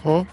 Huh?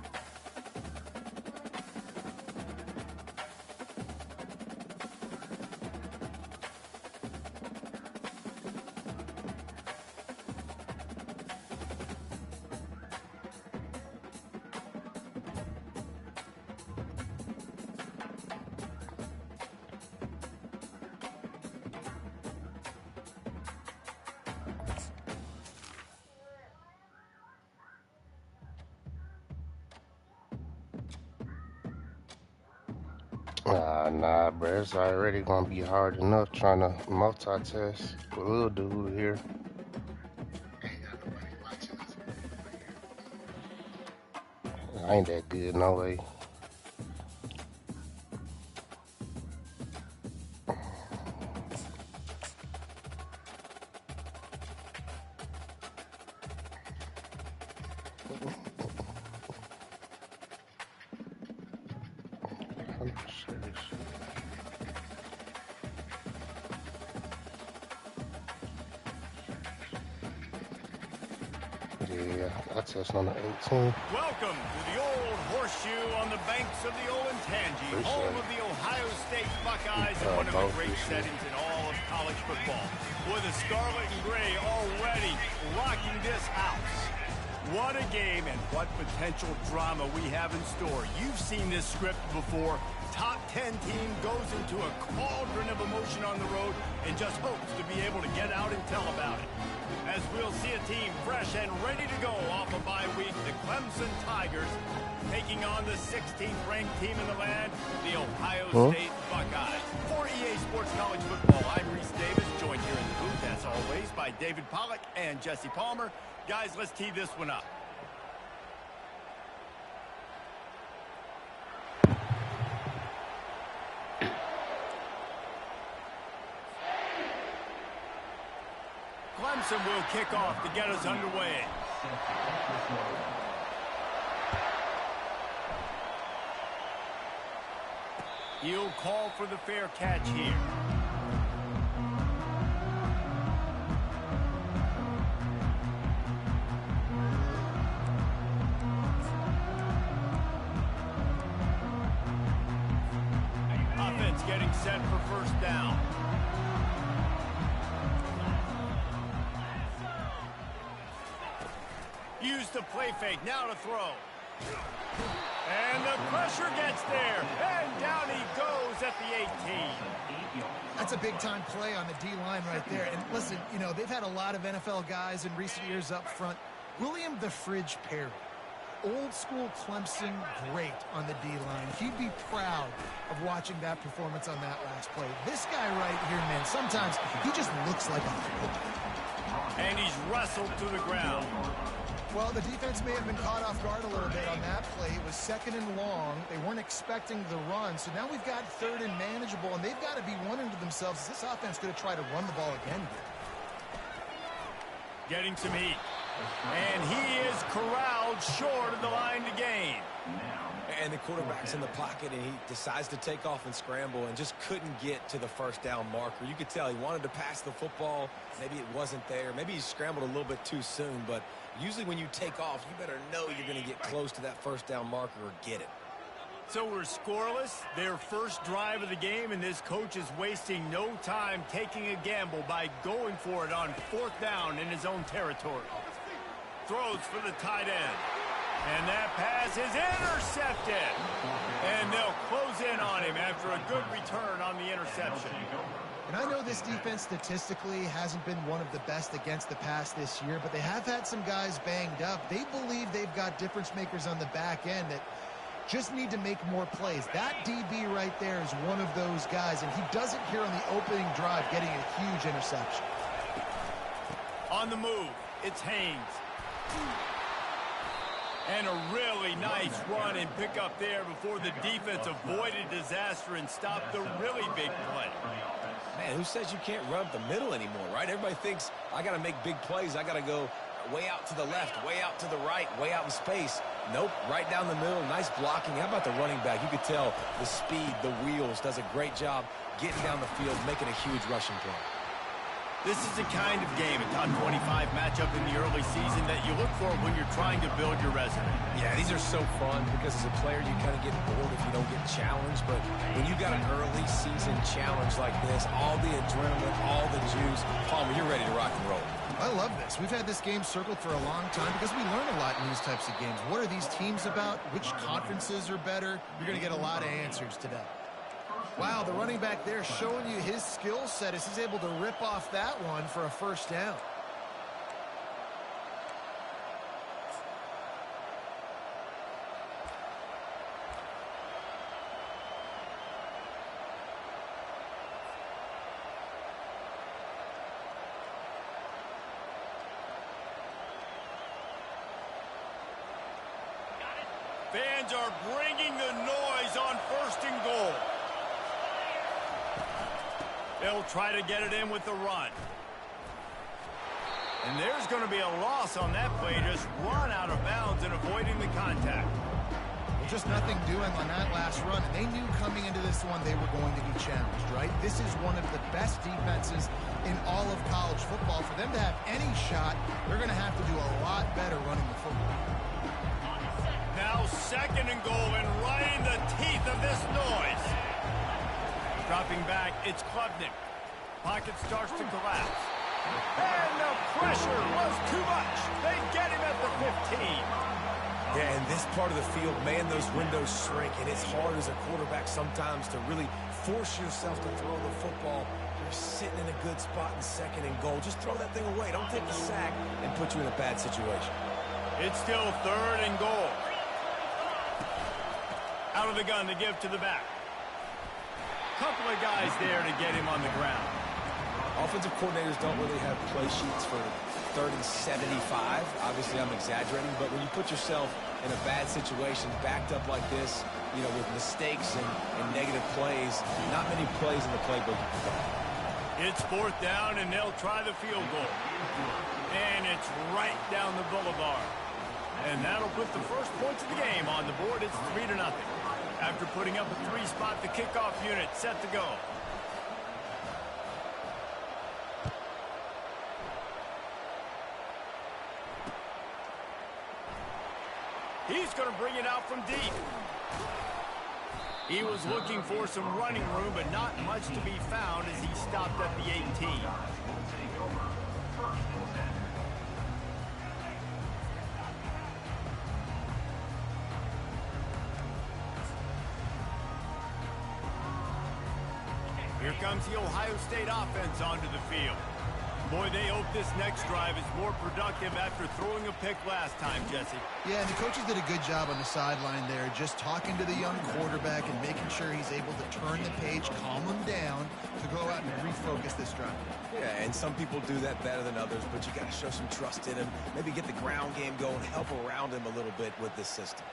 Nah, bro. It's already gonna be hard enough trying to multitask with little dude here. I ain't that good, no way. I'm serious. Yeah, I touched on the 18. Welcome to the old horseshoe on the banks of the old Ncaa, home of the Ohio State Buckeyes and one of the great settings in all of college football. With the scarlet and gray already rocking this house. What a game and what potential drama we have in store. You've seen this script before. Top 10 team goes into a cauldron of emotion on the road and just hopes to be able to get out and tell about it. As we'll see a team fresh and ready to go off a bye week, the Clemson Tigers taking on the 16th ranked team in the land, the Ohio State Buckeyes. For EA Sports College Football, I'm Reese Davis, joined here in the booth, as always, by David Pollack and Jesse Palmer. Guys, let's tee this one up. Clemson will kick off to get us underway. He'll call for the fair catch here. Offense getting set for first down. Use the play fake, now to throw. And the pressure gets there, and down he goes at the 18. That's a big-time play on the D-line right there. And listen, you know, they've had a lot of NFL guys in recent years up front. William the Fridge Perry, old-school Clemson, great on the D-line. He'd be proud of watching that performance on that last play. This guy right here, man, sometimes he just looks like a football. And he's wrestled to the ground. Well, the defense may have been caught off guard a little bit on that play. It was second and long. They weren't expecting the run. So now we've got third and manageable, and they've got to be wondering to themselves, is this offense going to try to run the ball again here? Getting some heat. And he is corralled short of the line to gain. And the quarterback's in the pocket, and he decides to take off and scramble and just couldn't get to the first down marker. You could tell he wanted to pass the football. Maybe it wasn't there. Maybe he scrambled a little bit too soon. But usually when you take off, you better know you're going to get close to that first down marker or get it. So we're scoreless. Their first drive of the game, and this coach is wasting no time taking a gamble by going for it on fourth down in his own territory. Throws for the tight end. And that pass is intercepted. And they'll close in on him after a good return on the interception. And I know this defense statistically hasn't been one of the best against the pass this year, but they have had some guys banged up. They believe they've got difference makers on the back end that just need to make more plays. That DB right there is one of those guys, and he does it here on the opening drive, getting a huge interception. On the move, it's Haynes. And a really nice run and pick up there before the defense avoided disaster and stopped the really big play. Man, who says you can't run up the middle anymore, right? Everybody thinks I got to make big plays. I got to go way out to the left, way out to the right, way out in space. Nope, right down the middle. Nice blocking. How about the running back? You could tell the speed, the wheels, does a great job getting down the field, making a huge rushing play. This is the kind of game, a top 25 matchup in the early season, that you look for when you're trying to build your resume. Yeah, these are so fun because as a player, you kind of get bored if you don't get challenged. But when you got an early season challenge like this, all the adrenaline, all the juice, Palmer, you're ready to rock and roll. I love this. We've had this game circled for a long time because we learn a lot in these types of games. What are these teams about? Which conferences are better? You're going to get a lot of answers today. Wow, the running back there showing you his skill set as he's able to rip off that one for a first down. Fans are bringing the noise on 1st and goal. They'll try to get it in with the run. And there's going to be a loss on that play. Just run out of bounds and avoiding the contact. Well, just nothing doing on that last run. And they knew coming into this one they were going to be challenged, right? This is one of the best defenses in all of college football. For them to have any shot, they're going to have to do a lot better running the football. Now 2nd and goal, and right in the teeth of this noise. Dropping back, it's Klubnik. Pocket starts to collapse. And the pressure was too much. They get him at the 15. Yeah, in this part of the field, man, those windows shrink, and it's hard as a quarterback sometimes to really force yourself to throw the football. You're sitting in a good spot in 2nd and goal. Just throw that thing away. Don't take the sack and put you in a bad situation. It's still 3rd and goal. Out of the gun to give to the back. Couple of guys there to get him on the ground. Offensive coordinators don't really have play sheets for 3rd and 75. Obviously, I'm exaggerating, but when you put yourself in a bad situation, backed up like this, you know, with mistakes and negative plays, not many plays in the playbook you can find. It's 4th down, and they'll try the field goal. And it's right down the boulevard. And that'll put the first points of the game on the board. It's 3-0. After putting up a 3-spot, the kickoff unit set to go. He's going to bring it out from deep. He was looking for some running room, but not much to be found as he stopped at the 18. Here comes the Ohio State offense onto the field. Boy, they hope this next drive is more productive after throwing a pick last time, Jesse. Yeah, and the coaches did a good job on the sideline there, just talking to the young quarterback and making sure he's able to turn the page, calm him down, to go out and refocus this drive. Yeah, and some people do that better than others, but you got to show some trust in him. Maybe get the ground game going, help around him a little bit with this system.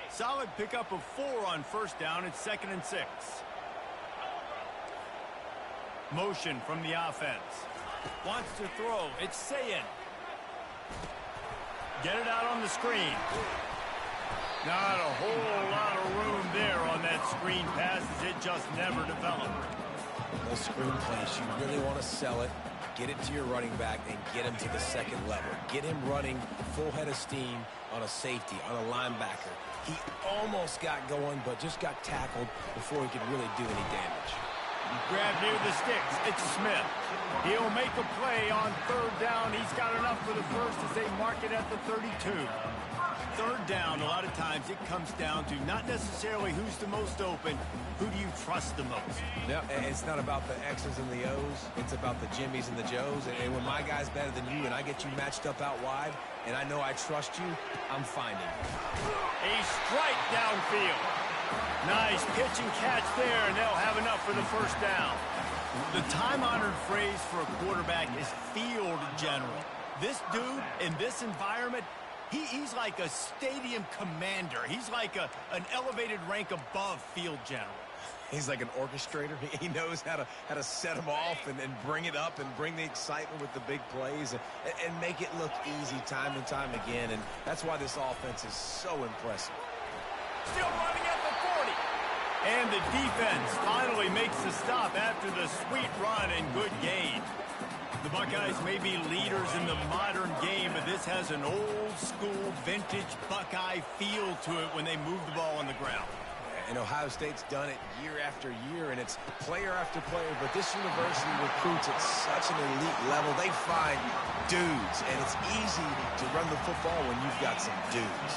Solid pickup of 4 on 1st down. It's 2nd and 6. Motion from the offense. Wants to throw. It's Sayin. Get it out on the screen. Not a whole lot of room there on that screen pass as it just never developed. Those screen plays, you really want to sell it, get it to your running back, and get him to the 2nd level. Get him running full head of steam on a safety, on a linebacker. He almost got going, but just got tackled before he could really do any damage. Grab near the sticks. It's Smith. He'll make a play on 3rd down. He's got enough for the first as they mark it at the 32. 3rd down, a lot of times it comes down to not necessarily who's the most open, who do you trust the most? Yeah, and it's not about the X's and the O's. It's about the Jimmys and the Joes. And when my guy's better than you and I get you matched up out wide, and I know I trust you, I'm finding you. A strike downfield. Nice pitch and catch there, and they'll have enough for the 1st down. The time-honored phrase for a quarterback is field general. This dude in this environment, he's like a stadium commander. He's like an elevated rank above field general. He's like an orchestrator. He knows how to set them off and bring it up and bring the excitement with the big plays and make it look easy time and time again. And that's why this offense is so impressive. Still running at the 40. And the defense finally makes the stop after the sweet run and good gain. The Buckeyes may be leaders in the modern game, but this has an old-school, vintage Buckeye feel to it when they move the ball on the ground. And Ohio State's done it year after year, and it's player after player. But this university recruits at such an elite level. They find dudes, and it's easy to run the football when you've got some dudes.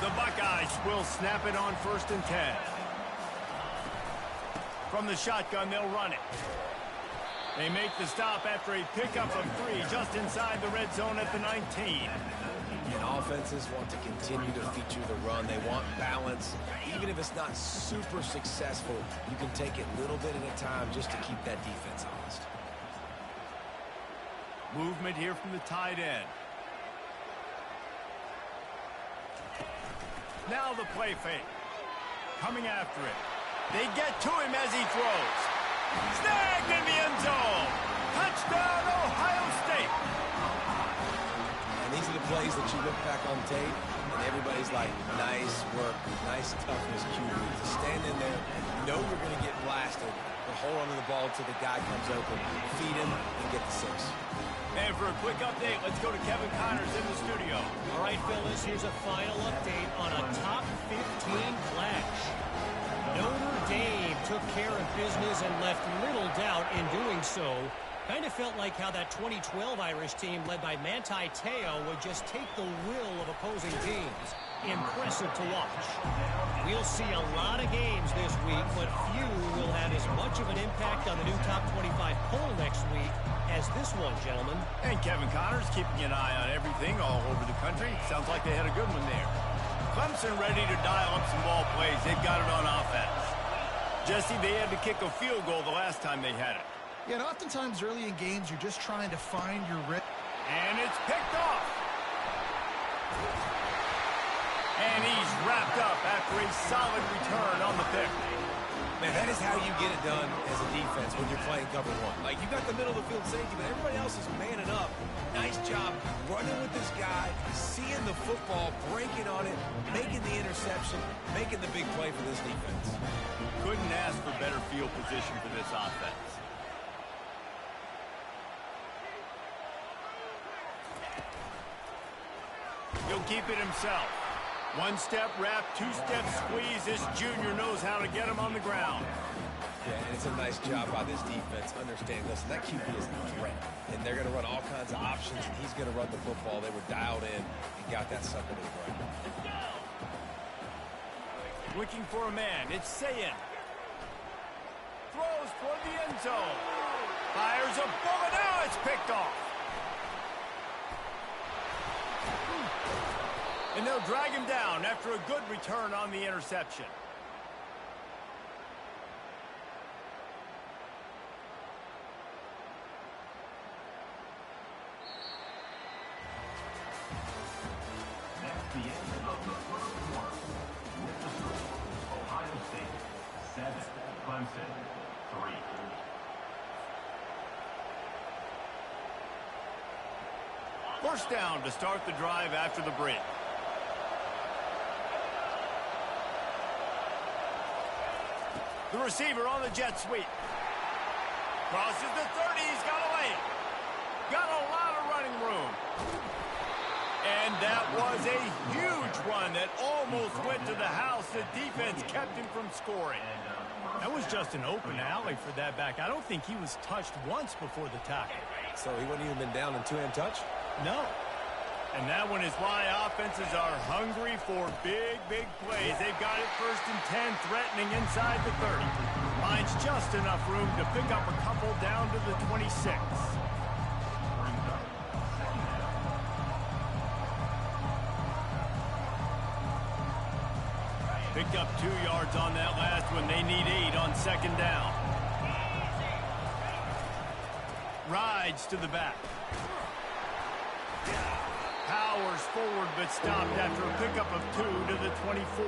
The Buckeyes will snap it on 1st and 10. From the shotgun, they'll run it. They make the stop after a pickup of 3 just inside the red zone at the 19. And offenses want to continue to feature the run. They want balance. Even if it's not super successful, you can take it little bit at a time just to keep that defense honest. Movement here from the tight end. Now the play fake. Coming after it. They get to him as he throws. Snagged in the end zone. Touchdown, Ohio State. And these are the plays that you look back on tape, and everybody's like, nice work, nice toughness, QB. To stand in there, know you're going to get blasted, but hold on to the ball until the guy comes open, feed him, and get the 6. And for a quick update, let's go to Kevin Connors in the studio. All right, fellas, here's a final update on a top 15 clash. Notre Dame took care of business and left little doubt in doing so. Kind of felt like how that 2012 Irish team led by Manti Te'o would just take the will of opposing teams. Impressive to watch. We'll see a lot of games this week, but few will have as much of an impact on the new top 25 poll next week as this one, gentlemen. And Kevin Connors keeping an eye on everything all over the country. Sounds like they had a good one there. Clemson ready to dial up some ball plays. They've got it on offense. Jesse, they had to kick a field goal the last time they had it. Yeah, and oftentimes early in games, you're just trying to find your rhythm. And it's picked off. And he's wrapped up after a solid return on the pick. Man, that is how you get it done as a defense when you're playing cover 1. Like, you got the middle of the field safety, but everybody else is manning up. Nice job running with this guy, seeing the football, breaking on it, making the interception, making the big play for this defense. Couldn't ask for better field position for this offense. He'll keep it himself. One-step wrap, two-step squeeze. This junior knows how to get him on the ground. Yeah, and it's a nice job by this defense. Understand, listen, that QB is a threat. And they're going to run all kinds of options, and he's going to run the football. They were dialed in and got that sucker to the ground. Looking for a man. It's Sayin. Throws toward the end zone. Fires a bullet. Now it's picked off. And they'll drag him down after a good return on the interception. That's the end of the first quarter. With the score, Ohio State 7, Clemson 3. First down to start the drive after the break. The receiver on the jet sweep. Crosses the 30. He's got a lane. Got a lot of running room. And that was a huge run that almost went to the house. The defense kept him from scoring. That was just an open alley for that back. I don't think he was touched once before the tackle. So he wouldn't even been down in two-hand touch? No. And that one is why offenses are hungry for big, big plays. They've got it 1st and 10, threatening inside the 30. Finds just enough room to pick up a couple down to the 26. Picked up 2 yards on that last one. They need 8 on 2nd down. Rides to the back. Powers forward, but stopped after a pickup of 2 to the 24.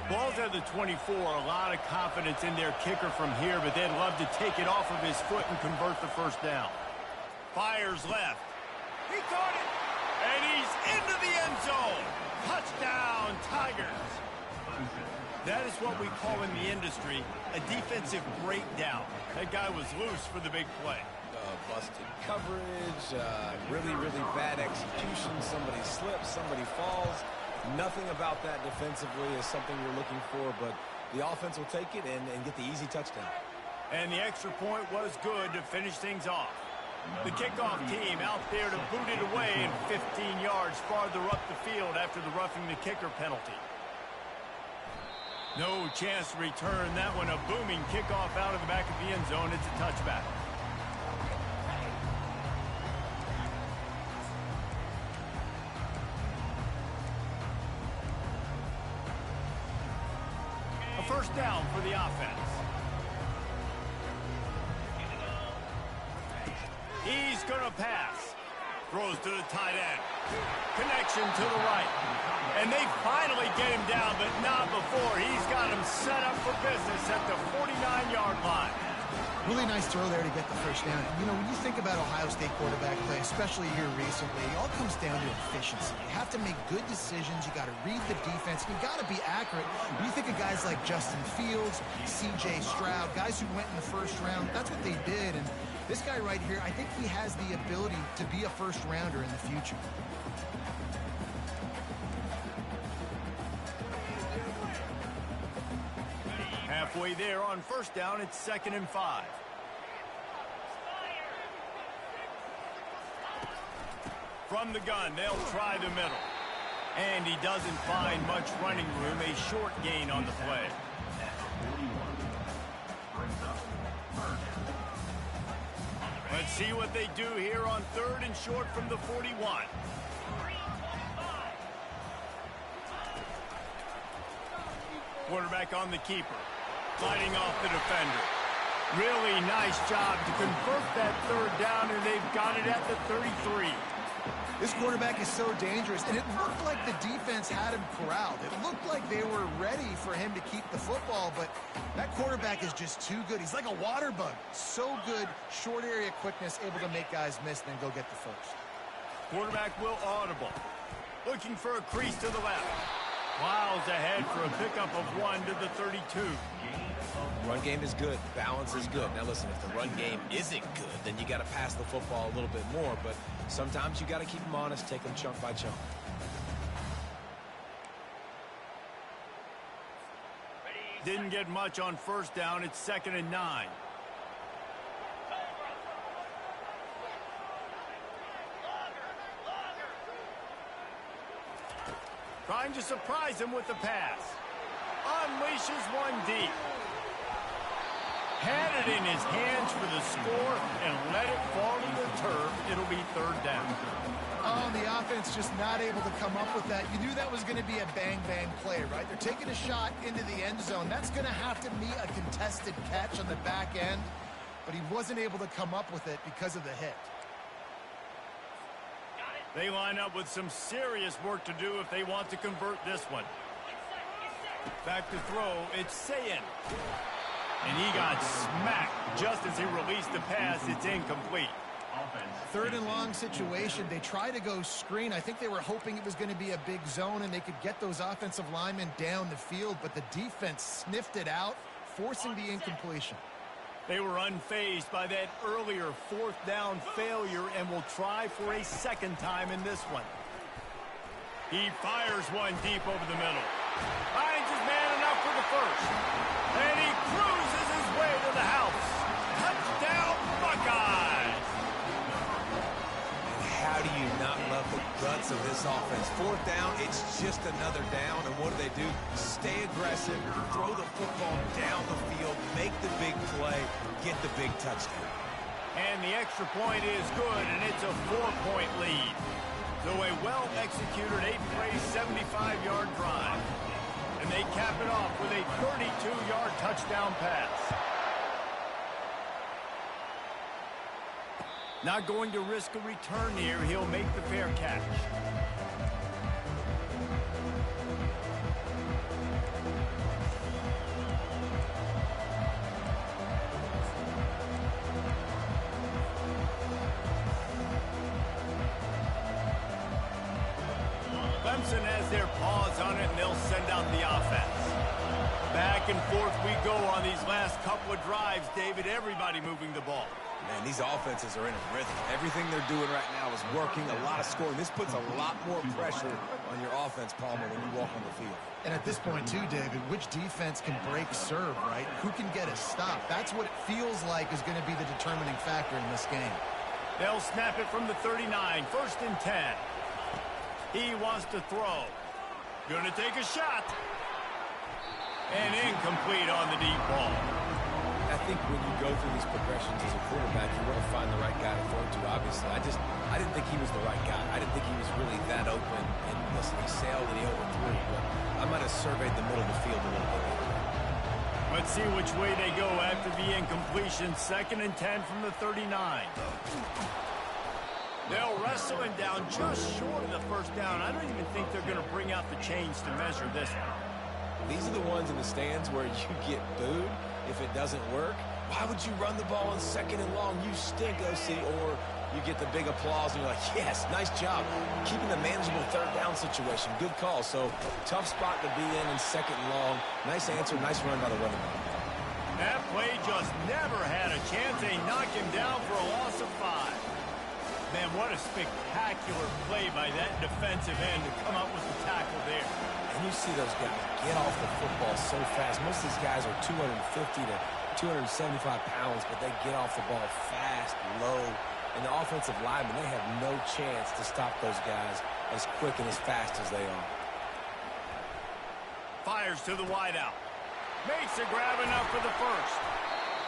Ball's at the 24. A lot of confidence in their kicker from here, but they'd love to take it off of his foot and convert the first down. Fires left. He caught it. And he's into the end zone. Touchdown, Tigers. That is what we call in the industry a defensive breakdown. That guy was loose for the big play. Busted coverage, really, really bad execution. Somebody slips, somebody falls. Nothing about that defensively is something you're looking for, but the offense will take it and get the easy touchdown. And the extra point was good to finish things off. The kickoff team out there to boot it away and 15 yards farther up the field after the roughing the kicker penalty. No chance to return that one. A booming kickoff out of the back of the end zone. It's a touchback. A first down for the offense. He's going to pass. Throws to the tight end. Connection to the right. And they finally get him down, but not before. He's got him set up for business at the 49-yard line. Really nice throw there to get the first down. You know, when you think about Ohio State quarterback play, especially here recently, it all comes down to efficiency. You have to make good decisions. You got to read the defense. You got to be accurate. When you think of guys like Justin Fields, C.J. Stroud, guys who went in the first round, that's what they did. And this guy right here, I think he has the ability to be a first-rounder in the future. Halfway there on first down, it's 2nd and 5. From the gun, they'll try the middle. And he doesn't find much running room. A short gain on the play. Let's see what they do here on 3rd and short from the 41. Quarterback on the keeper. Fighting off the defender. Really nice job to convert that 3rd down, and they've got it at the 33. This quarterback is so dangerous, and it looked like the defense had him corralled. It looked like they were ready for him to keep the football, but that quarterback is just too good. He's like a water bug. So good, short area quickness, able to make guys miss, then go get the first. Quarterback will audible. Looking for a crease to the left. Miles ahead for a pickup of 1 to the 32. Run game is good. Balance is good. Now listen, if the run game isn't good, then you got to pass the football a little bit more. But sometimes you got to keep them honest, take them chunk by chunk. Didn't get much on first down. It's 2nd and 9. Trying to surprise him with the pass. Unleashes one deep. Had it in his hands for the score and let it fall to the turf. It'll be 3rd down. Oh, the offense just not able to come up with that. You knew that was going to be a bang-bang play, right? They're taking a shot into the end zone. That's going to have to be a contested catch on the back end, but he wasn't able to come up with it because of the hit. They line up with some serious work to do if they want to convert this one. Back to throw, it's Sayin. And he got smacked just as he released the pass. It's incomplete. 3rd and long situation. They try to go screen. I think they were hoping it was going to be a big zone and they could get those offensive linemen down the field, but the defense sniffed it out, forcing the incompletion. They were unfazed by that earlier 4th down failure and will try for a 2nd time in this one. He fires one deep over the middle. Finds his man enough for the first. And he cruises his way to the house. Touchdown, Buckeyes! How do you not love the guts of this offense? 4th down, it's just another down. And what do? Stay aggressive, throw the football down the field, make the big play, get the big touchdown. And the extra point is good, and it's a 4-point lead. So a well-executed 8-play, 75-yard drive. And they cap it off with a 32-yard touchdown pass. Not going to risk a return here. He'll make the fair catch. Clemson has their paws on it, and they'll send out the offense. Back and forth we go on these last couple of drives, David. Everybody moving the ball. Man, these offenses are in a rhythm. Everything they're doing right now is working, a lot of scoring. This puts a lot more pressure on your offense, Palmer, when you walk on the field. And at this point, too, David, which defense can break serve, right? Who can get a stop? That's what it feels like is going to be the determining factor in this game. They'll snap it from the 39, 1st and 10. He wants to throw. Gonna take a shot. And incomplete on the deep ball. I think when you go through these progressions as a quarterback, you want to find the right guy to throw to, obviously. I didn't think he was the right guy. I didn't think he was really that open. And listen, he sailed and he overthrew. But I might have surveyed the middle of the field a little bit better. Let's see which way they go after the incompletion. 2nd and 10 from the 39. They'll wrestle him down just short of the 1st down. I don't even think they're going to bring out the chains to measure this one. These are the ones in the stands where you get booed if it doesn't work. Why would you run the ball on 2nd and long? You stink, OC. Or you get the big applause and you're like, yes, nice job. Keeping the manageable 3rd down situation. Good call. So tough spot to be in 2nd and long. Nice answer, nice run by the running back. That play just never had a chance. They knock him down for a loss of 5. Man, what a spectacular play by that defensive end to come up with the tackle there. And you see those guys get off the football so fast. Most of these guys are 250 to 275 pounds, but they get off the ball fast, low. And the offensive linemen, they have no chance to stop those guys as quick and as fast as they are. Fires to the wideout. Makes a grab enough for the 1st.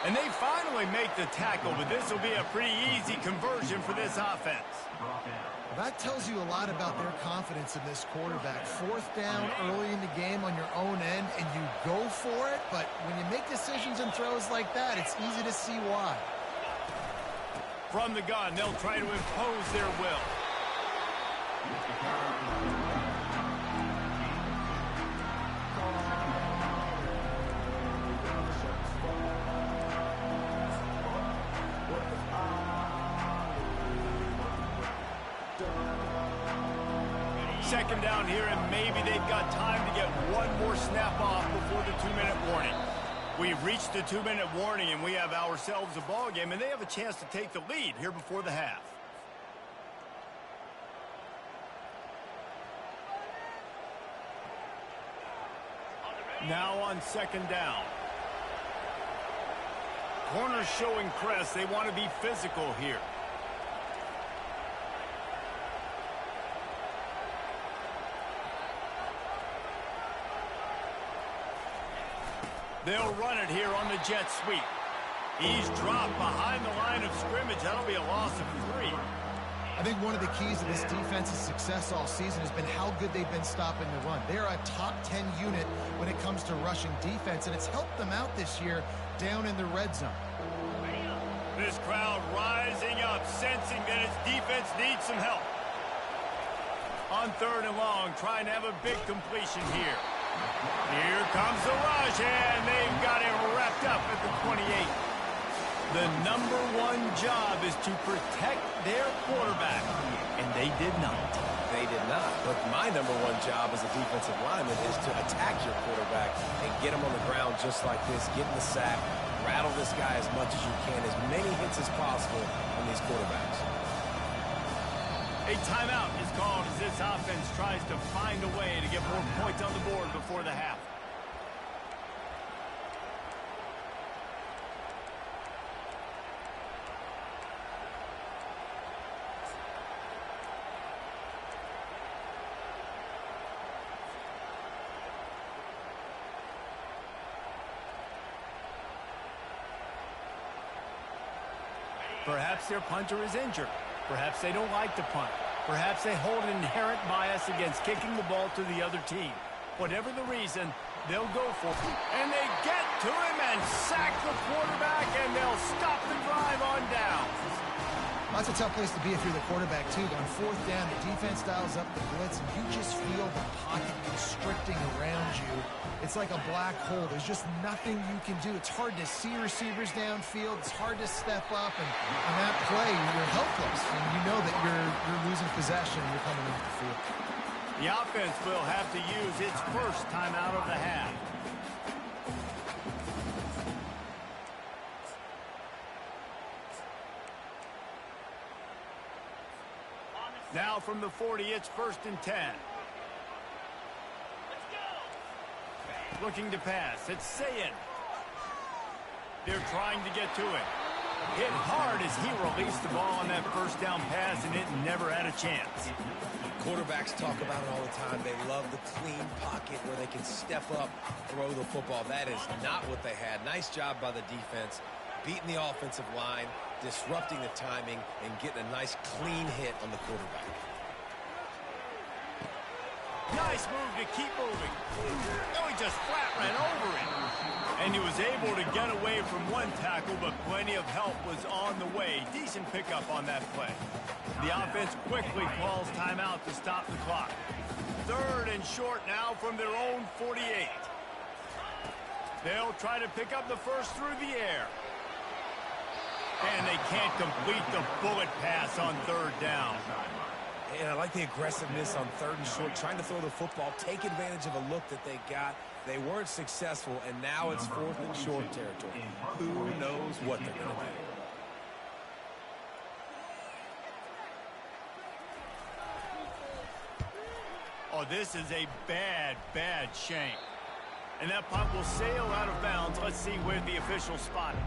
And they finally make the tackle, but this will be a pretty easy conversion for this offense. That tells you a lot about their confidence in this quarterback. 4th down early in the game on your own end, and you go for it. But when you make decisions and throws like that, it's easy to see why. From the gun, they'll try to impose their will. Second down here, and maybe they've got time to get one more snap off before the 2-minute warning. We've reached the 2-minute warning, and we have ourselves a ball game, and they have a chance to take the lead here before the half. Now on 2nd down. Corners showing press. They want to be physical here. They'll run it here on the jet sweep. He's dropped behind the line of scrimmage. That'll be a loss of 3. I think one of the keys to this defense's success all season has been how good they've been stopping the run. They're a top 10 unit when it comes to rushing defense, and it's helped them out this year down in the red zone. This crowd rising up, sensing that its defense needs some help. On 3rd and long, trying to have a big completion here. Here comes the rush, and they've got it wrapped up at the 28. The #1 job is to protect their quarterback, and they did not. They did not. But my #1 job as a defensive lineman is to attack your quarterback and get him on the ground just like this, get in the sack, rattle this guy as much as you can, as many hits as possible on these quarterbacks. A timeout is called as this offense tries to find a way to get more points on the board before the half. Perhaps their punter is injured. Perhaps they don't like to punt. Perhaps they hold an inherent bias against kicking the ball to the other team. Whatever the reason, they'll go for it. And they get to him and sack the quarterback, and they'll stop the drive on down. That's a tough place to be if you're the quarterback, too. On 4th down, the defense dials up the blitz, and you just feel the pocket constricting around you. It's like a black hole. There's just nothing you can do. It's hard to see receivers downfield. It's hard to step up, and on that play, you're helpless, and you know that you're losing possession and you're coming into the field. The offense will have to use its first timeout of the half. Now from the 40, it's 1st and 10. Looking to pass. It's Ncaa. They're trying to get to it. Hit hard as he released the ball on that first down pass, and it never had a chance. Quarterbacks talk about it all the time. They love the clean pocket where they can step up, throw the football. That is not what they had. Nice job by the defense, beating the offensive line, disrupting the timing, and getting a nice clean hit on the quarterback. Nice move to keep moving. No, he just flat ran over it. And he was able to get away from one tackle, but plenty of help was on the way. Decent pickup on that play. The offense quickly calls timeout to stop the clock. 3rd and short now from their own 48. They'll try to pick up the first through the air. And they can't complete the bullet pass on 3rd down. And I like the aggressiveness on 3rd and short, trying to throw the football, take advantage of a look that they got. They weren't successful, and now it's 4th and short territory. Who knows what they're going to do? Oh, this is a bad, bad shame. And that punt will sail out of bounds. Let's see where the officials spot it.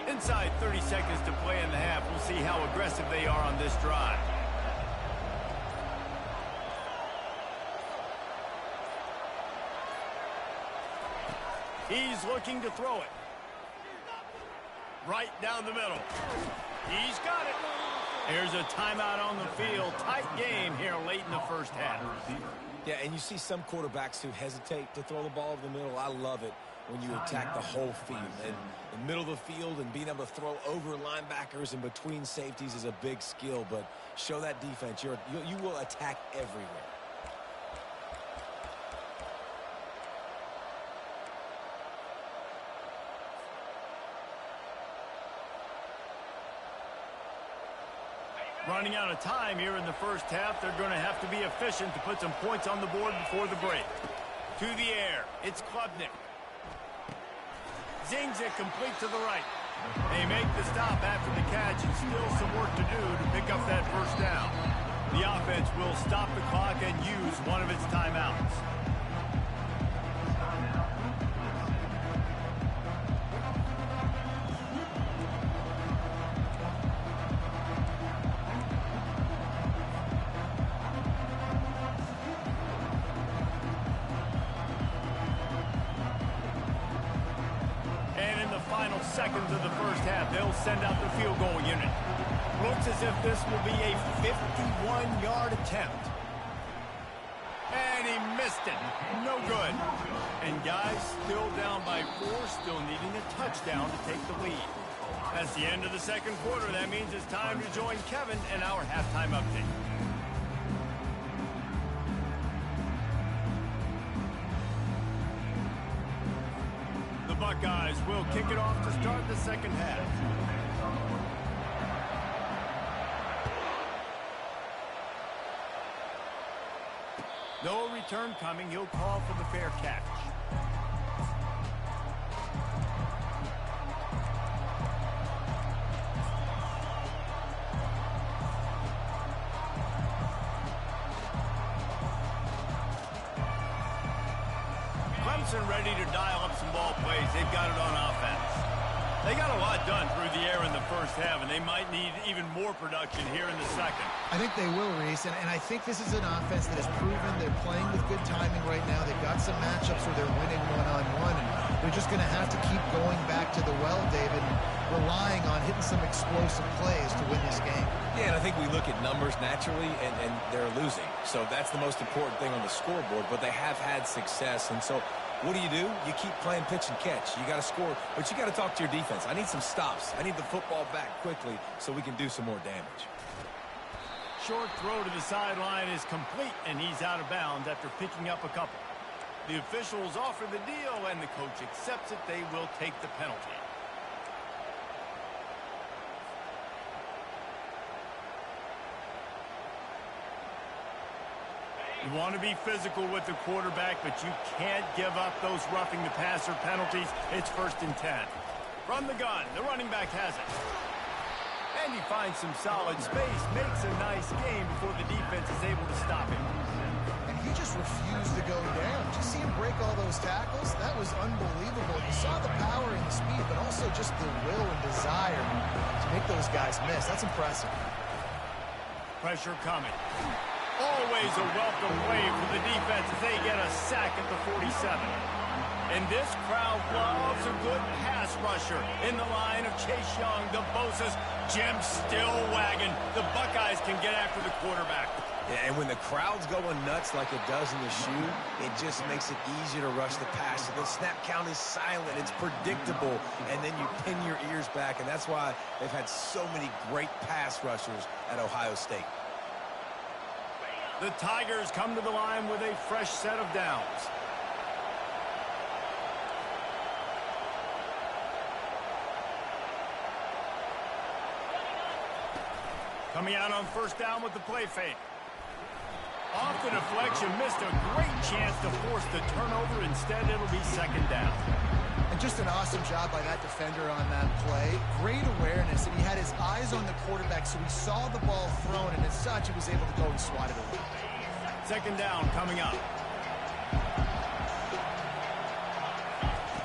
Inside 30 seconds to play in the half. We'll see how aggressive they are on this drive. He's looking to throw it. Right down the middle. He's got it. Here's a timeout on the field. Tight game here late in the first half. Yeah, and you see some quarterbacks who hesitate to throw the ball over the middle. I love it when you attack the whole field. And the middle of the field and being able to throw over linebackers and between safeties is a big skill. But show that defense. You will attack everywhere. Running out of time here in the first half. They're going to have to be efficient to put some points on the board before the break. To the air. It's Klubnik. Zings it complete to the right. They make the stop after the catch, and still some work to do to pick up that first down. The offense will stop the clock and use one of its timeouts. Seconds of the first half, they'll send out the field goal unit. Looks as if this will be a 51-yard attempt. And he missed it. No good. And guys, still down by 4, still needing a touchdown to take the lead. That's the end of the second quarter. That means it's time to join Kevin in our halftime update. Buckeyes will kick it off to start the second half. No return coming. He'll call for the fair catch. Ready to dial up some ball plays. They've got it on offense. They got a lot done through the air in the first half, and they might need even more production here in the second. I think they will, Reese, and I think this is an offense that has proven they're playing with good timing right now. They've got some matchups where they're winning one-on-one, and they're just going to have to keep going back to the well, David, and relying on hitting some explosive plays to win this game. Yeah, and I think we look at numbers naturally, and they're losing. So that's the most important thing on the scoreboard, but they have had success, and so what do? You keep playing pitch and catch. You got to score, but you got to talk to your defense. I need some stops. I need the football back quickly so we can do some more damage. Short throw to the sideline is complete, and he's out of bounds after picking up a couple. The officials offer the deal, and the coach accepts it. They will take the penalty. You want to be physical with the quarterback, but you can't give up those roughing the passer penalties. It's 1st and 10. From the gun, the running back has it. And he finds some solid space, makes a nice game before the defense is able to stop him. And he just refused to go down. Did you see him break all those tackles? That was unbelievable. You saw the power and the speed, but also just the will and desire to make those guys miss. That's impressive. Pressure coming. Always a welcome wave for the defense as they get a sack at the 47. And this crowd loves a good pass rusher in the line of Chase Young, the Bosa's. Jim's still wagging. The Buckeyes can get after the quarterback. Yeah, and when the crowd's going nuts like it does in the shoe, it just makes it easier to rush the passer. The snap count is silent. It's predictable. And then you pin your ears back, and that's why they've had so many great pass rushers at Ohio State. The Tigers come to the line with a fresh set of downs. Coming out on 1st down with the play fake. Off the deflection, missed a great chance to force the turnover. Instead, it'll be 2nd down. And just an awesome job by that defender on that play. Great awareness, and he had his eyes on the quarterback, so he saw the ball thrown, and as such, he was able to go and swat it away. 2nd down coming up.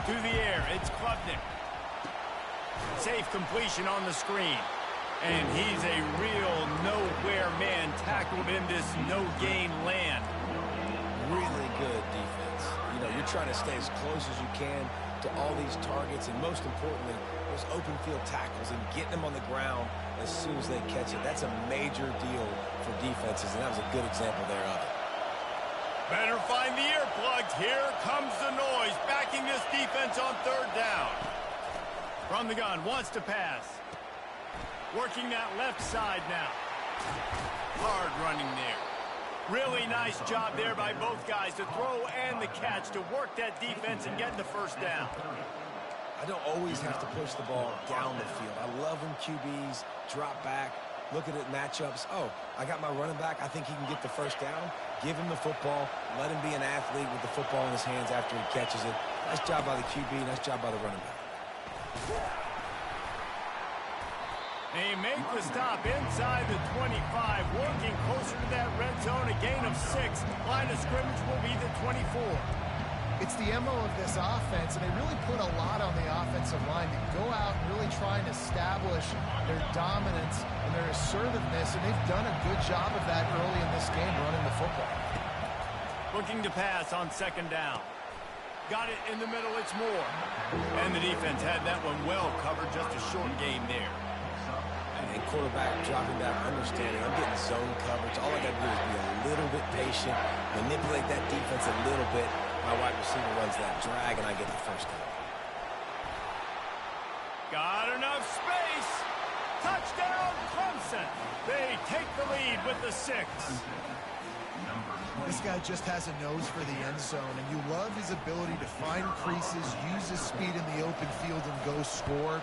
Through the air, it's Klubnik. Safe completion on the screen. And he's a real nowhere man, tackled in this no-gain land. Really good defense. You know, you're trying to stay as close as you can to all these targets, and most importantly, those open field tackles and getting them on the ground as soon as they catch it. That's a major deal for defenses, and that was a good example there of it. Better find the earplugs. Here comes the noise, backing this defense on 3rd down. From the gun, wants to pass. Working that left side now. Hard running there. Really nice job there by both guys to throw and the catch to work that defense and get the 1st down. I don't always have to push the ball down the field. I love when QBs drop back, look at it matchups. Oh, I got my running back. I think he can get the 1st down. Give him the football. Let him be an athlete with the football in his hands after he catches it. Nice job by the QB. Nice job by the running back. They make the stop inside the 25, working closer to that red zone, a gain of 6. Line of scrimmage will be the 24. It's the MO of this offense, and they really put a lot on the offensive line to go out and really try and establish their dominance and their assertiveness, and they've done a good job of that early in this game running the football. Looking to pass on 2nd down. Got it in the middle, it's Moore. And the defense had that one well covered, just a short gain there. And quarterback dropping back, understanding I'm getting zone coverage. All I got to do is be a little bit patient, manipulate that defense a little bit. My wide receiver runs that drag, and I get the 1st down. Got enough space. Touchdown, Clemson. They take the lead with the 6. This guy just has a nose for the end zone, and you love his ability to find creases, use his speed in the open field, and go score.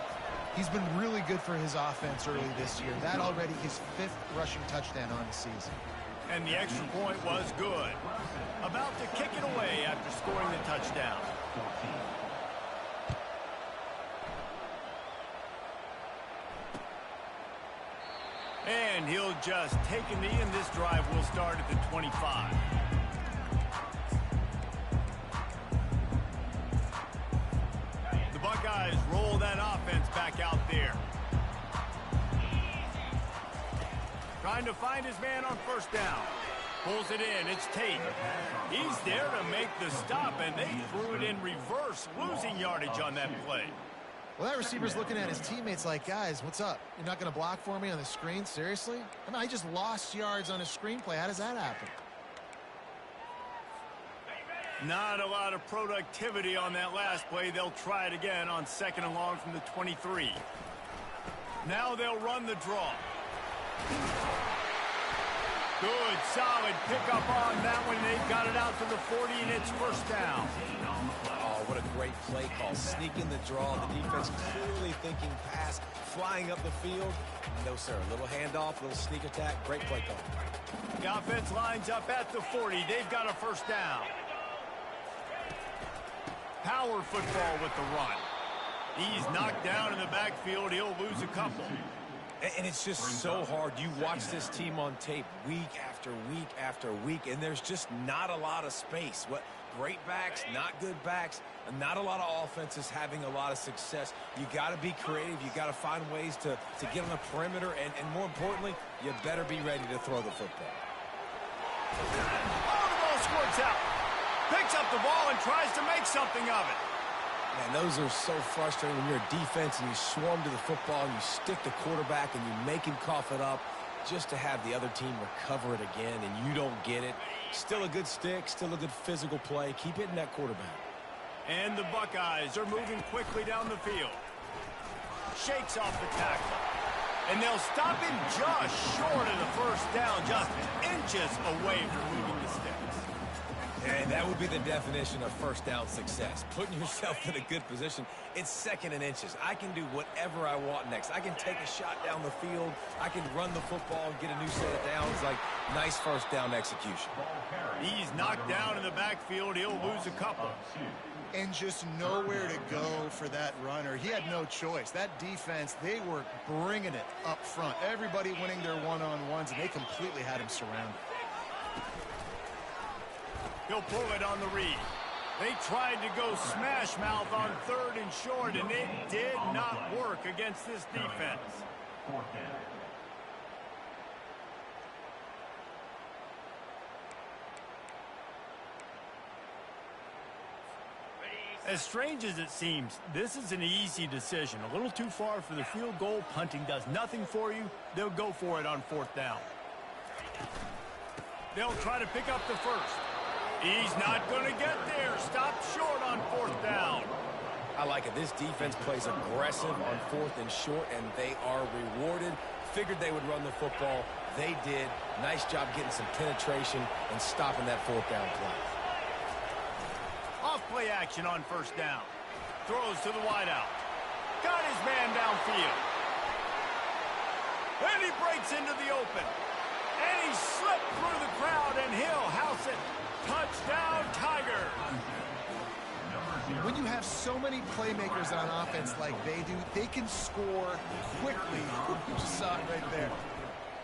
He's been really good for his offense early this year. That already his 5th rushing touchdown on the season. And the extra point was good. About to kick it away after scoring the touchdown. And he'll just take a knee, and this drive will start at the 25. The Buckeyes roll that offense back out there. Trying to find his man on 1st down. Pulls it in. It's Tate. He's there to make the stop, and they threw it in reverse, losing yardage on that play. Well, that receiver's looking at his teammates like, guys, what's up? You're not going to block for me on the screen? Seriously? I mean, I just lost yards on a screenplay. How does that happen? Not a lot of productivity on that last play. They'll try it again on 2nd and long from the 23. Now they'll run the draw. solid pickup on that one. They've got it out to the 40, and it's first down. Oh, what a great play call. Sneaking the draw. The defense clearly thinking pass, flying up the field. No, sir. A little handoff, a little sneak attack. Great play call. The offense lines up at the 40. They've got a first down. Power football with the run. He's knocked down in the backfield. He'll lose a couple. And it's just so hard. You watch this team on tape week after week after week, and there's just not a lot of space. What great backs, not good backs, and not a lot of offenses having a lot of success. You got to be creative. You got to find ways to get on the perimeter, and more importantly, you better be ready to throw the football. Oh, the ball squirts out. Picks up the ball and tries to make something of it. Man, those are so frustrating when you're a defense and you swarm to the football and you stick the quarterback and you make him cough it up just to have the other team recover it again and you don't get it. Still a good stick, still a good physical play. Keep hitting that quarterback. And the Buckeyes are moving quickly down the field. Shakes off the tackle. And they'll stop him just short of the first down, just inches away from moving the sticks. And that would be the definition of first down success. Putting yourself in a good position. It's second and inches. I can do whatever I want next. I can take a shot down the field. I can run the football and get a new set of downs. Like, nice first down execution. He's knocked down in the backfield. He'll lose a couple. And just nowhere to go for that runner. He had no choice. That defense, they were bringing it up front. Everybody winning their one-on-ones, and they completely had him surrounded. He'll pull it on the read. They tried to go smash mouth on third and short, and it did not work against this defense. As strange as it seems, this is an easy decision. A little too far for the field goal. Punting does nothing for you. They'll go for it on fourth down. They'll try to pick up the first. He's not going to get there. Stop short on fourth down. I like it. This defense plays aggressive on fourth and short, and they are rewarded. Figured they would run the football. They did. Nice job getting some penetration and stopping that fourth down play. Off play action on first down. Throws to the wideout. Got his man downfield. And he breaks into the open. And he slipped through the crowd, and he'll house it. Touchdown, Tiger. When you have so many playmakers on offense like they do, they can score quickly. You just saw it right there.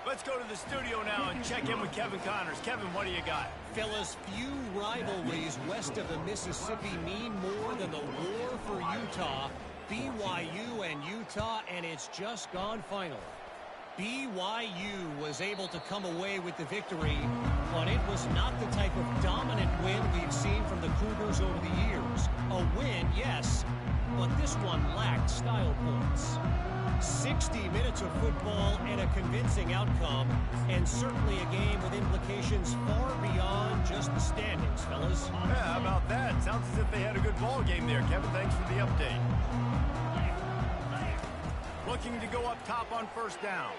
Let's go to the studio now and check in with Kevin Connors. Kevin, what do you got? Fellas, few rivalries west of the Mississippi mean more than the war for Utah. BYU and Utah, and it's just gone final. BYU was able to come away with the victory, but it was not the type of dominant win we've seen from the Cougars over the years. A win, yes, but this one lacked style points. 60 minutes of football and a convincing outcome, and certainly a game with implications far beyond just the standings, fellas. Yeah, how about that? Sounds as if they had a good ball game there. Kevin, thanks for the update. Looking to go up top on first down.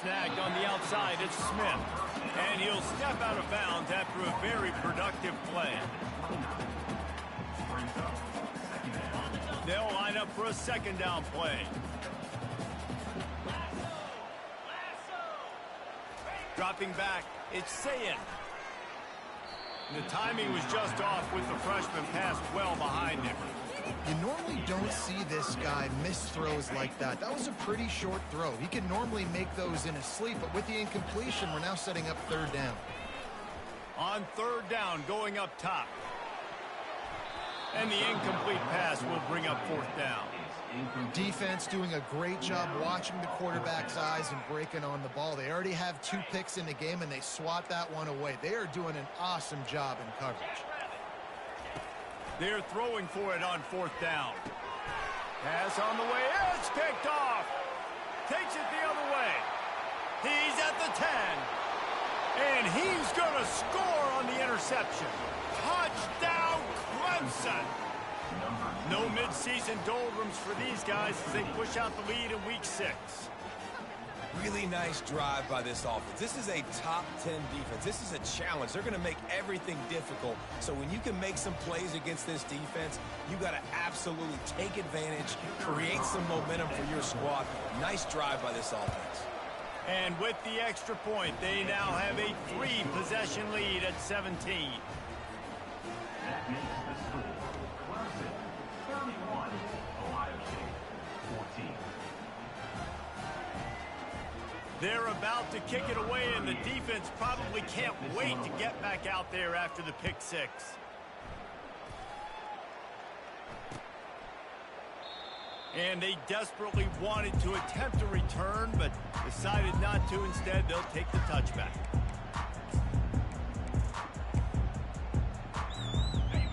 Snagged on the outside, it's Smith. And he'll step out of bounds after a very productive play. They'll line up for a second down play. Dropping back, it's Sayin. The timing was just off with the freshman pass well behind him. You normally don't see this guy miss throws like that. That was a pretty short throw. He can normally make those in his sleep, but with the incompletion, we're now setting up third down. On third down, going up top. And the incomplete pass will bring up fourth down. Defense doing a great job watching the quarterback's eyes and breaking on the ball. They already have 2 picks in the game, and they swat that one away. They are doing an awesome job in coverage. They're throwing for it on fourth down. Pass on the way. It's kicked off. Takes it the other way. He's at the 10. And he's going to score on the interception. Touchdown, Clemson. No midseason doldrums for these guys as they push out the lead in week 6. Really nice drive by this offense. This is a top 10 defense. This is a challenge. They're going to make everything difficult. So when you can make some plays against this defense, you got to absolutely take advantage, create some momentum for your squad. Nice drive by this offense. And with the extra point, they now have a 3-possession lead at 17. That makes the score Clemson 31, Ohio State 14. They're about to kick it away, and the defense probably can't wait to get back out there after the pick six. And they desperately wanted to attempt a return, but decided not to. Instead, they'll take the touchback.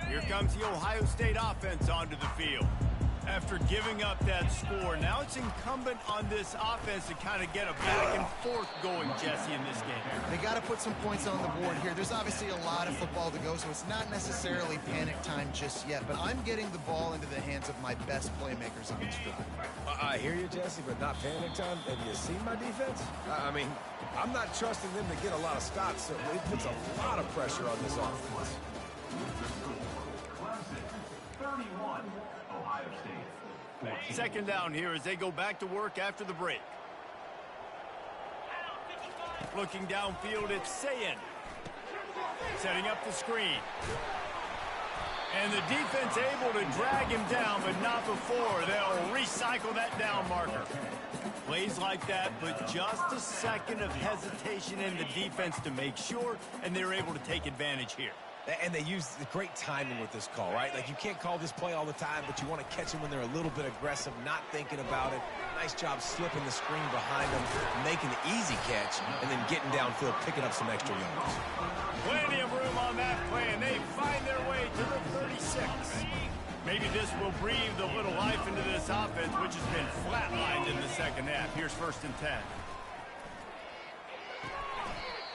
Here comes the Ohio State offense onto the field. After giving up that score, now it's incumbent on this offense to kind of get a back and forth going, Jesse, in this game. They got to put some points on the board here. There's obviously a lot of football to go, so it's not necessarily panic time just yet. But I'm getting the ball into the hands of my best playmakers on this drive. I hear you, Jesse, but not panic time. Have you seen my defense? I mean, I'm not trusting them to get a lot of stops, so it puts a lot of pressure on this offense. Clemson 31, Ohio State 14. Second down here as they go back to work after the break. Looking downfield, it's Sayin. Setting up the screen. And the defense able to drag him down, but not before. They'll recycle that down marker. Plays like that, but just a second of hesitation in the defense to make sure, and they're able to take advantage here. And they use the great timing with this call, right? Like, you can't call this play all the time, but you want to catch them when they're a little bit aggressive, not thinking about it. Nice job slipping the screen behind them, making the easy catch, and then getting downfield, picking up some extra yards. Plenty of room on that play, and they find their way to the 36. Maybe this will breathe a little life into this offense, which has been flatlined in the second half. Here's 1st and 10.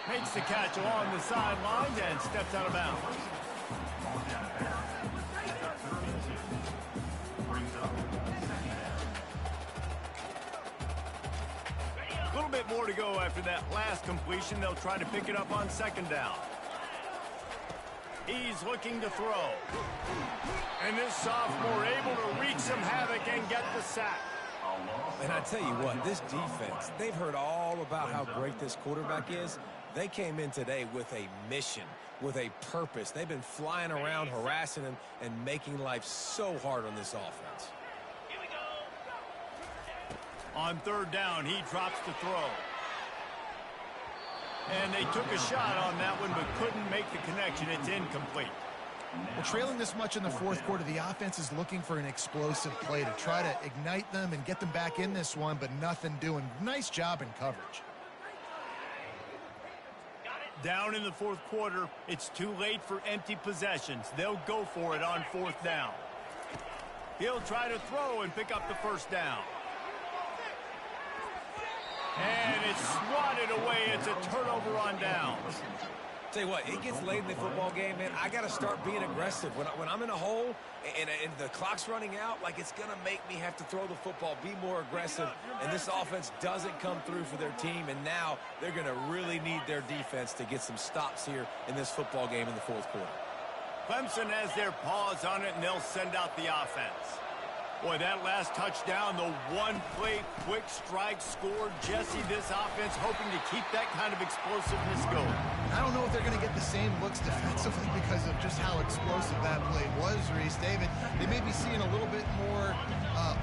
Makes the catch along the sidelines and steps out of bounds. A little bit more to go after that last completion. They'll try to pick it up on 2nd down. He's looking to throw. And this sophomore able to wreak some havoc and get the sack. And I tell you what, this defense, they've heard all about how great this quarterback is. They came in today with a mission, with a purpose. They've been flying around, harassing him, and making life so hard on this offense. On 3rd down, he drops to throw. And they took a shot on that one, but couldn't make the connection. It's incomplete. Well, trailing this much in the 4th quarter, the offense is looking for an explosive play to try to ignite them and get them back in this one, but nothing doing. Nice job in coverage. Down in the 4th quarter, it's too late for empty possessions. They'll go for it on 4th down. He'll try to throw and pick up the 1st down. And it's swatted away. It's a turnover on downs. Tell you what, it gets late in the football game, man. I got to start being aggressive. When I'm in a hole and the clock's running out, like, it's going to make me have to throw the football, be more aggressive. And this offense doesn't come through for their team, and now they're going to really need their defense to get some stops here in this football game in the 4th quarter. Clemson has their paws on it, and they'll send out the offense. Boy, that last touchdown, the one-play quick strike score. Jesse, this offense hoping to keep that kind of explosiveness going. I don't know if they're going to get the same looks defensively because of just how explosive that play was, Reese. David, they may be seeing a little bit more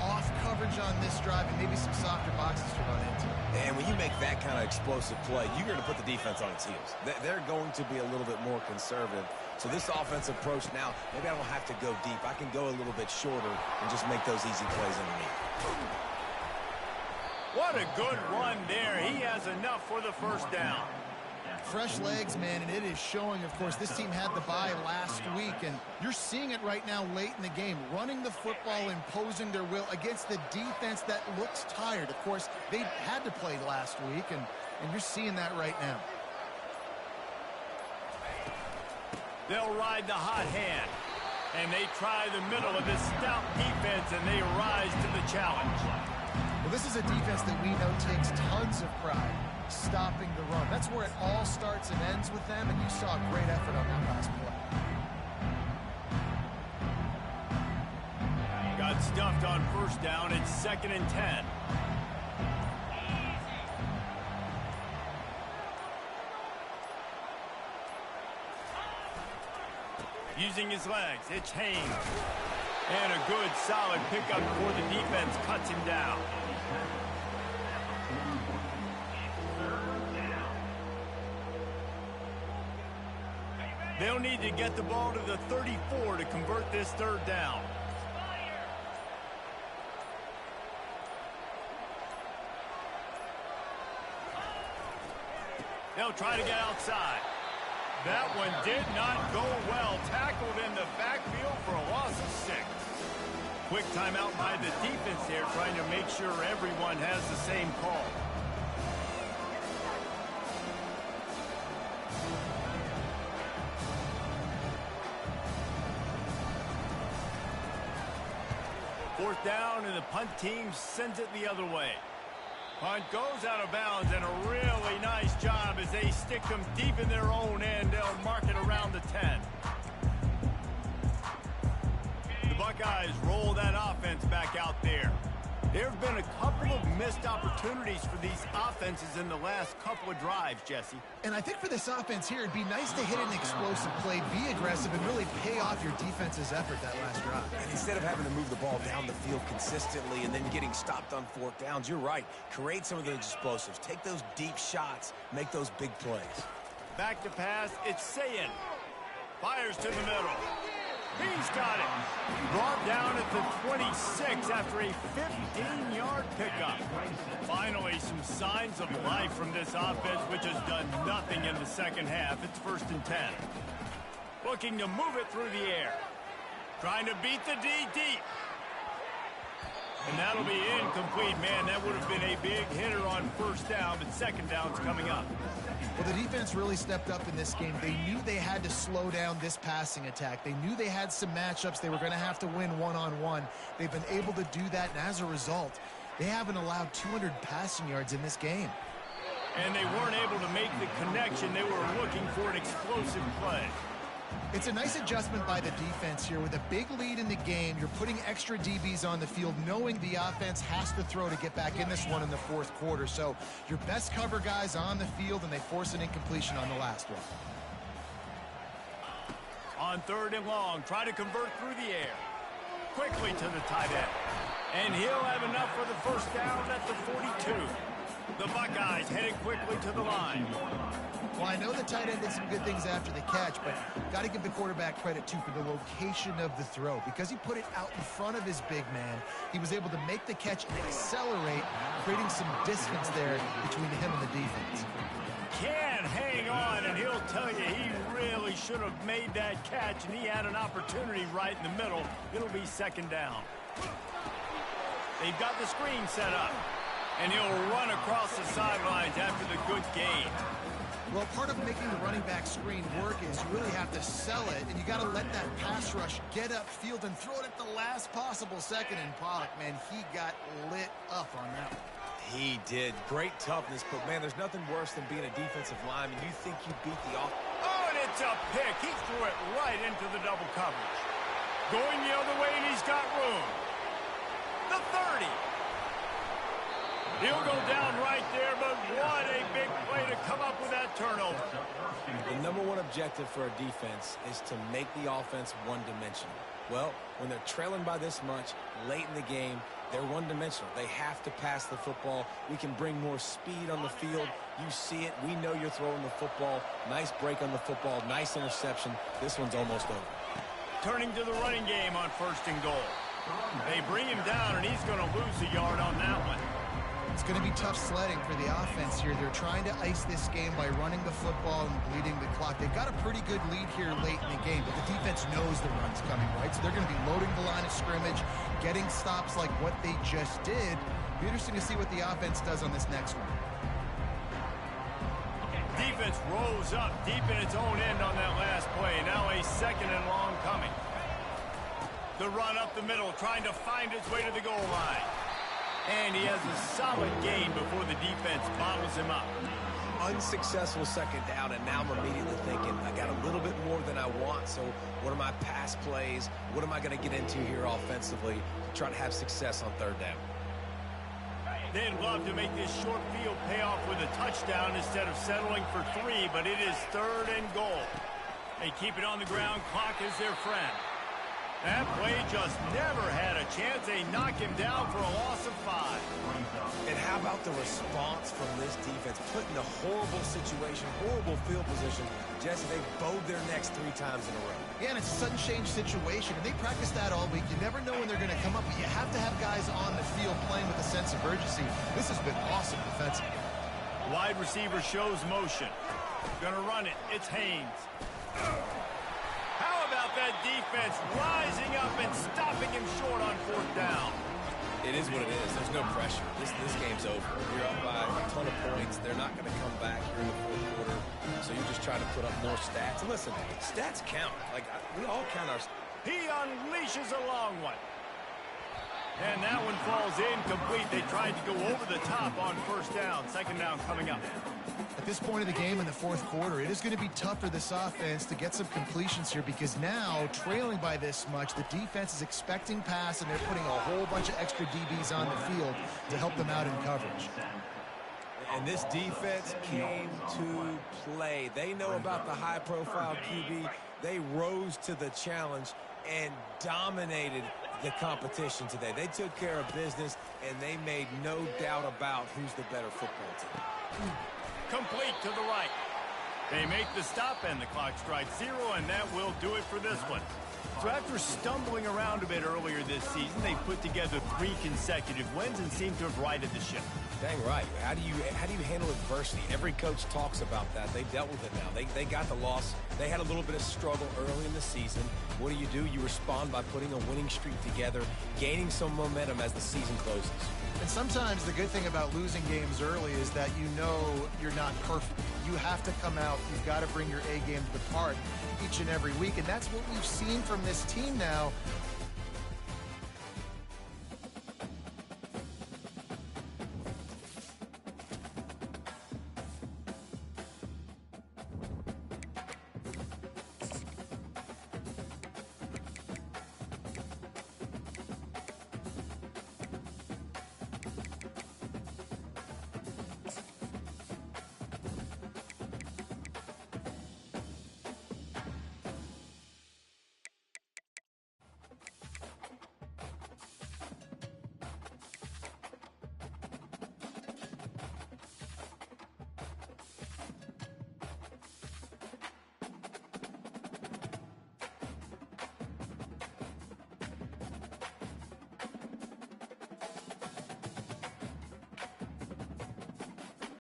off coverage on this drive and maybe some softer boxes to run into. And when you make that kind of explosive play, you're going to put the defense on its heels. They're going to be a little bit more conservative. So this offensive approach now, maybe I don't have to go deep. I can go a little bit shorter and just make those easy plays underneath. What a good run there. He has enough for the 1st down. Fresh legs, man, and it is showing. Of course, this team had the bye last week, and you're seeing it right now late in the game. Running the football, imposing their will against the defense that looks tired. Of course, they had to play last week, and you're seeing that right now. They'll ride the hot hand. And they try the middle of this stout defense, and they rise to the challenge. Well, Well, this is a defense that we know takes tons of pride stopping the run. That's where it all starts and ends with them, and you saw a great effort on that last play. Got stuffed on first down. It's 2nd and 10. Using his legs, it's Haynes. And a good, solid pickup before the defense cuts him down. They'll need to get the ball to the 34 to convert this 3rd down. They'll try to get outside. That one did not go well. Tackled in the backfield for a loss of 6. Quick timeout by the defense there, trying to make sure everyone has the same call. Fourth down, and the punt team sends it the other way. Punt goes out of bounds, and a really nice job as they stick them deep in their own end. They'll mark it around the 10. The Buckeyes roll that offense back out there. There have been a couple of missed opportunities for these offenses in the last couple of drives, Jesse. And I think for this offense here, it'd be nice to hit an explosive play, be aggressive, and really pay off your defense's effort that last drive. And instead of having to move the ball down the field consistently and then getting stopped on 4th downs, you're right. Create some of those explosives. Take those deep shots. Make those big plays. Back to pass. It's Sayin. Fires to the middle. He's got it. Brought down at the 26 after a 15-yard pickup. Finally, some signs of life from this offense, which has done nothing in the second half. It's 1st and 10. Looking to move it through the air. Trying to beat the D deep. And that'll be incomplete. Man, that would have been a big hitter on 1st down, but 2nd down's coming up. Well, the defense really stepped up in this game. They knew they had to slow down this passing attack. They knew they had some matchups they were going to have to win one-on-one. They've been able to do that, and as a result, they haven't allowed 200 passing yards in this game. And they weren't able to make the connection. They were looking for an explosive play. It's a nice adjustment by the defense here. With a big lead in the game, you're putting extra DBs on the field, knowing the offense has to throw to get back in this one in the 4th quarter. So your best cover guys on the field, and they force an incompletion on the last one. On 3rd and long, try to convert through the air. Quickly to the tight end. And he'll have enough for the 1st down at the 42. The Buckeyes headed quickly to the line. Well, I know the tight end did some good things after the catch, but got to give the quarterback credit, too, for the location of the throw. Because he put it out in front of his big man, he was able to make the catch and accelerate, creating some distance there between him and the defense. Can hang on, and he'll tell you he really should have made that catch, and he had an opportunity right in the middle. It'll be 2nd down. They've got the screen set up, and he'll run across the sidelines after the good gain. Well, part of making the running back screen work is you really have to sell it, and you got to let that pass rush get upfield and throw it at the last possible second. And Pollock, man, he got lit up on that one. He did. Great toughness, but, man, there's nothing worse than being a defensive lineman. You think you beat the offense. Oh, and it's a pick. He threw it right into the double coverage. Going the other way, and he's got room. The 30. He'll go down right there, but what a big play to come up with that turnover. The number one objective for a defense is to make the offense one-dimensional. Well, when they're trailing by this much late in the game, they're one-dimensional. They have to pass the football. We can bring more speed on the field. You see it. We know you're throwing the football. Nice break on the football. Nice interception. This one's almost over. Turning to the running game on 1st and goal. They bring him down, and he's going to lose a yard on that one. It's going to be tough sledding for the offense here. They're trying to ice this game by running the football and bleeding the clock. They've got a pretty good lead here late in the game, but the defense knows the run's coming, right? So they're going to be loading the line of scrimmage, getting stops like what they just did. Be interesting to see what the offense does on this next one. Defense rolls up deep in its own end on that last play. Now a 2nd and long coming. The run up the middle, trying to find its way to the goal line. And he has a solid gain before the defense bottles him up. Unsuccessful second down, and now I'm immediately thinking, I got a little bit more than I want, so what are my pass plays? What am I going to get into here offensively to try to have success on third down? They'd love to make this short field pay off with a touchdown instead of settling for 3, but it is 3rd and goal. They keep it on the ground. Clock is their friend. That play just never had a chance. They knock him down for a loss of 5. And how about the response from this defense? Put in a horrible situation, horrible field position. Jesse, they bowed their necks 3 times in a row. Yeah, and it's a sudden change situation, and they practice that all week. You never know when they're going to come up, but you have to have guys on the field playing with a sense of urgency. This has been awesome defensively. Wide receiver shows motion. Gonna run it. It's Haynes. How about that defense rising up and stopping him short on 4th down? It is what it is. There's no pressure. This game's over. You're up by a ton of points. They're not going to come back here in the 4th quarter. So you're just trying to put up more stats. And listen, stats count. Like, we all count our... He unleashes a long one. And that one falls incomplete. They tried to go over the top on 1st down. 2nd down coming up. At this point of the game in the 4th quarter, it is going to be tough for this offense to get some completions here because now, trailing by this much, the defense is expecting pass, and they're putting a whole bunch of extra DBs on the field to help them out in coverage. And this defense came to play. They know about the high-profile QB. They rose to the challenge and dominated the competition today. They took care of business, and they made no doubt about who's the better football team. Complete to the right. They make the stop, and the clock strikes 0, and that will do it for this one. So after stumbling around a bit earlier this season, they put together 3 consecutive wins and seem to have righted the ship. Dang right. How do you handle adversity? Every coach talks about that. They dealt with it now. They got the loss. They had a little bit of struggle early in the season. What do? You respond by putting a winning streak together, gaining some momentum as the season closes. And sometimes the good thing about losing games early is that you know you're not perfect. You have to come out. You've got to bring your A game to the part each and every week. And that's what we've seen from this team now